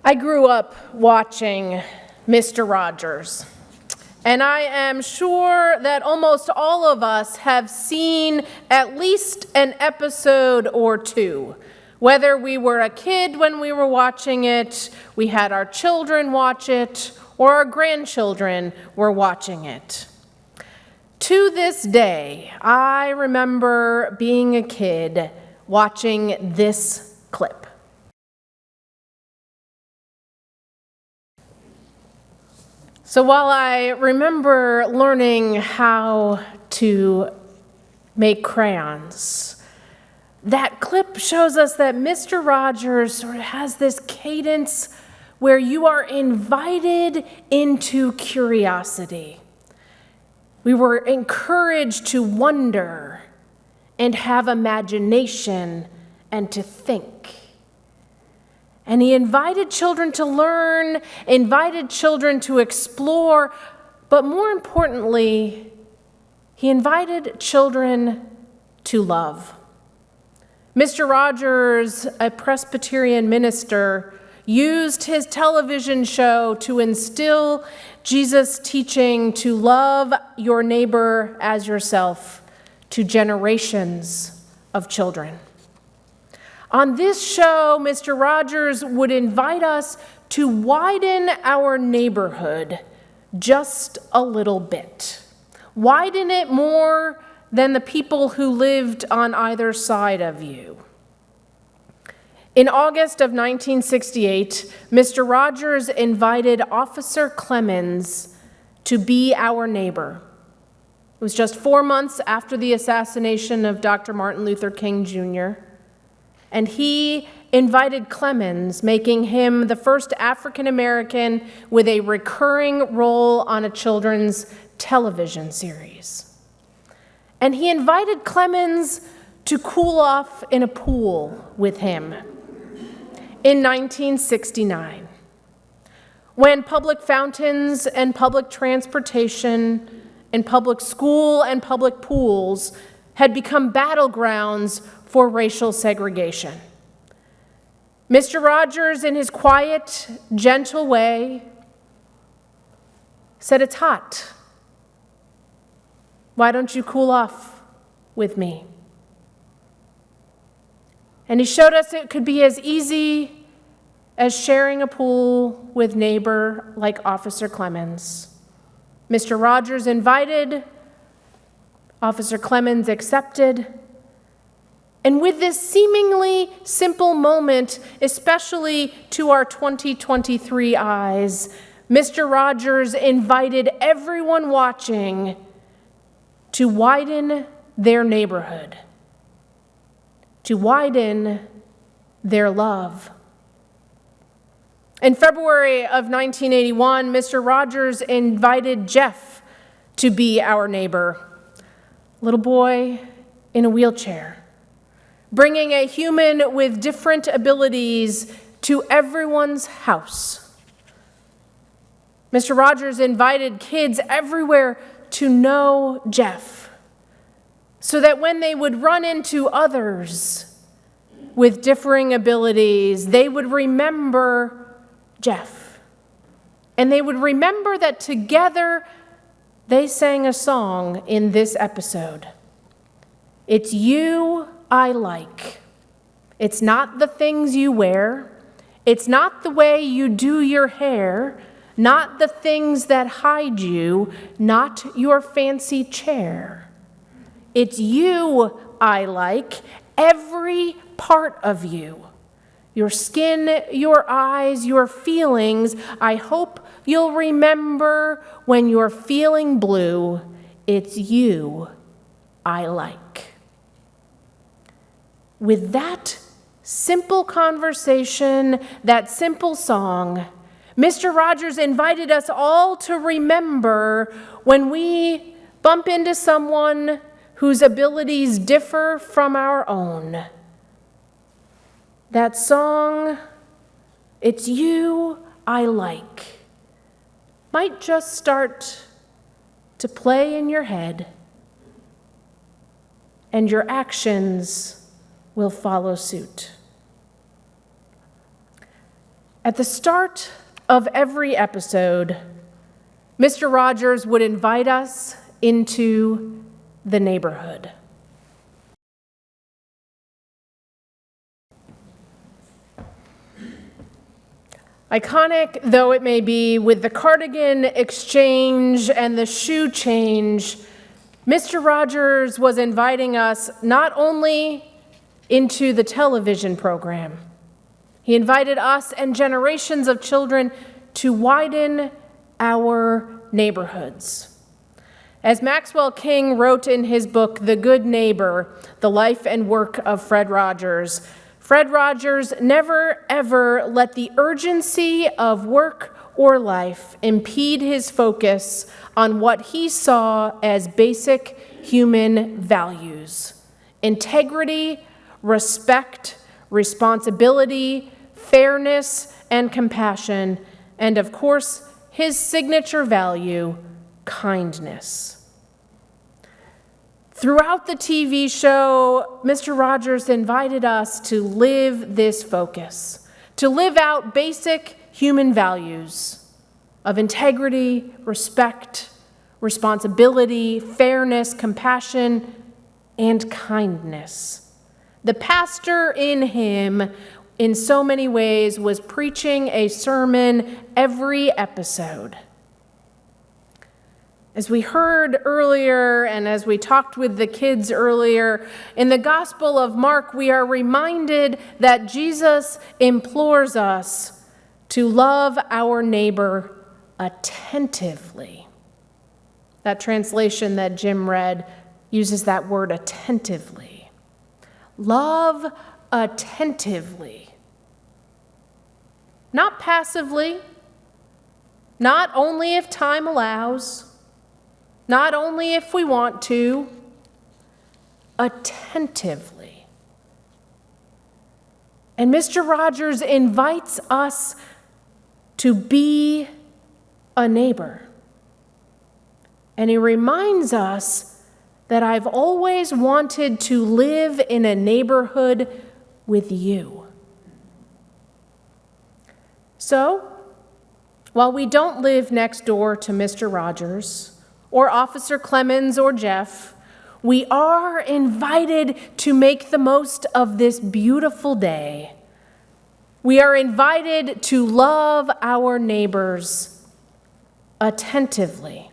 I grew up watching Mr. Rogers, and I am sure that almost all of us have seen at least an episode or two. Whether we were a kid when we were watching it, we had our children watch it, or our grandchildren were watching it. To this day, I remember being a kid watching this clip. So while I remember learning how to make crayons, that clip shows us that Mr. Rogers sort of has this cadence where you are invited into curiosity. We were encouraged to wonder and have imagination and to think. And he invited children to learn, invited children to explore, but more importantly, he invited children to love. Mr. Rogers, a Presbyterian minister, used his television show to instill Jesus' teaching to love your neighbor as yourself to generations of children. On this show, Mr. Rogers would invite us to widen our neighborhood just a little bit. Widen it more than the people who lived on either side of you. In August of 1968, Mr. Rogers invited Officer Clemens to be our neighbor. It was just 4 months after the assassination of Dr. Martin Luther King Jr., and he invited Clemens, making him the first African American with a recurring role on a children's television series. And he invited Clemens to cool off in a pool with him in 1969, when public fountains and public transportation and public school and public pools had become battlegrounds for racial segregation. Mr. Rogers, in his quiet, gentle way, said, "It's hot. Why don't you cool off with me?" And he showed us it could be as easy as sharing a pool with neighbor like Officer Clemens. Mr. Rogers invited, Officer Clemens accepted, and with this seemingly simple moment, especially to our 2023 eyes, Mr. Rogers invited everyone watching to widen their neighborhood, to widen their love. In February of 1981, Mr. Rogers invited Jeff to be our neighbor, a little boy in a wheelchair, bringing a human with different abilities to everyone's house. Mr. Rogers invited kids everywhere to know Jeff, so that when they would run into others with differing abilities, they would remember Jeff. And they would remember that together they sang a song in this episode. It's you I like. It's not the things you wear. It's not the way you do your hair. Not the things that hide you. Not your fancy chair. It's you I like, every part of you. Your skin, your eyes, your feelings. I hope you'll remember when you're feeling blue, it's you I like. With that simple conversation, that simple song, Mr. Rogers invited us all to remember when we bump into someone whose abilities differ from our own. That song, "It's You I Like," might just start to play in your head, and your actions will follow suit. At the start of every episode, Mr. Rogers would invite us into the neighborhood. Iconic though it may be, with the cardigan exchange and the shoe change, Mr. Rogers was inviting us not only into the television program, he invited us and generations of children to widen our neighborhoods. As Maxwell King wrote in his book, The Good Neighbor, The Life and Work of Fred Rogers never ever let the urgency of work or life impede his focus on what he saw as basic human values: integrity, respect, responsibility, fairness, and compassion, and of course, his signature value, kindness. Throughout the TV show, Mr. Rogers invited us to live this focus, to live out basic human values of integrity, respect, responsibility, fairness, compassion, and kindness. The pastor in him, in so many ways, was preaching a sermon every episode. As we heard earlier, and as we talked with the kids earlier, in the Gospel of Mark, we are reminded that Jesus implores us to love our neighbor attentively. That translation that Jim read uses that word attentively. Love attentively. Not passively, not only if time allows, not only if we want to, attentively. And Mr. Rogers invites us to be a neighbor. And he reminds us that I've always wanted to live in a neighborhood with you. So, while we don't live next door to Mr. Rogers, or Officer Clemens or Jeff, we are invited to make the most of this beautiful day. We are invited to love our neighbors attentively.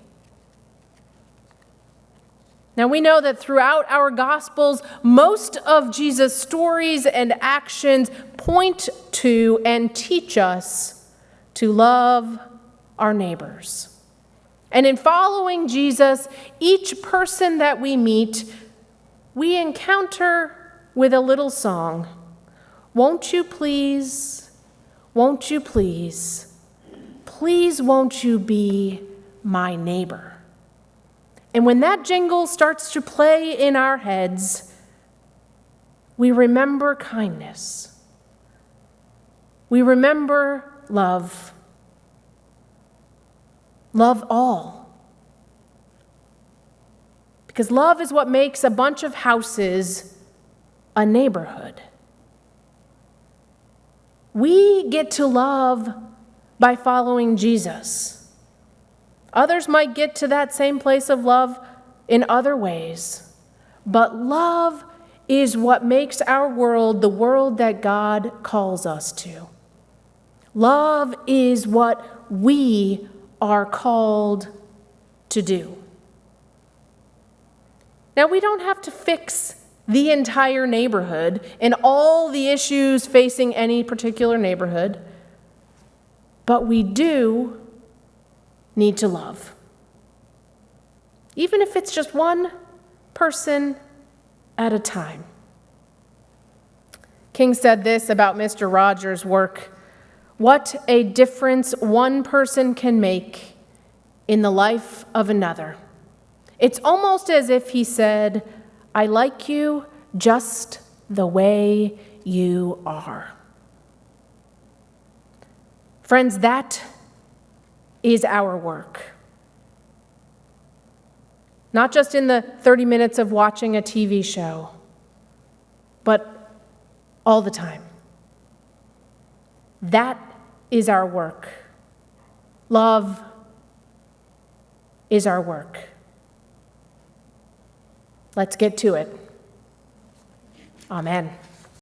Now, we know that throughout our Gospels, most of Jesus' stories and actions point to and teach us to love our neighbors. And in following Jesus, each person that we meet, we encounter with a little song. Won't you please, won't you please, please won't you be my neighbor? And when that jingle starts to play in our heads, we remember kindness. We remember love. Love all. Because love is what makes a bunch of houses a neighborhood. We get to love by following Jesus. Others might get to that same place of love in other ways. But love is what makes our world the world that God calls us to. Love is what we are called to do. Now, we don't have to fix the entire neighborhood and all the issues facing any particular neighborhood, but we do need to love. Even if it's just one person at a time. King said this about Mr. Rogers' work: what a difference one person can make in the life of another. It's almost as if he said, I like you just the way you are. Friends, that is our work. Not just in the 30 minutes of watching a TV show, but all the time. That is our work. Love is our work. Let's get to it. Amen.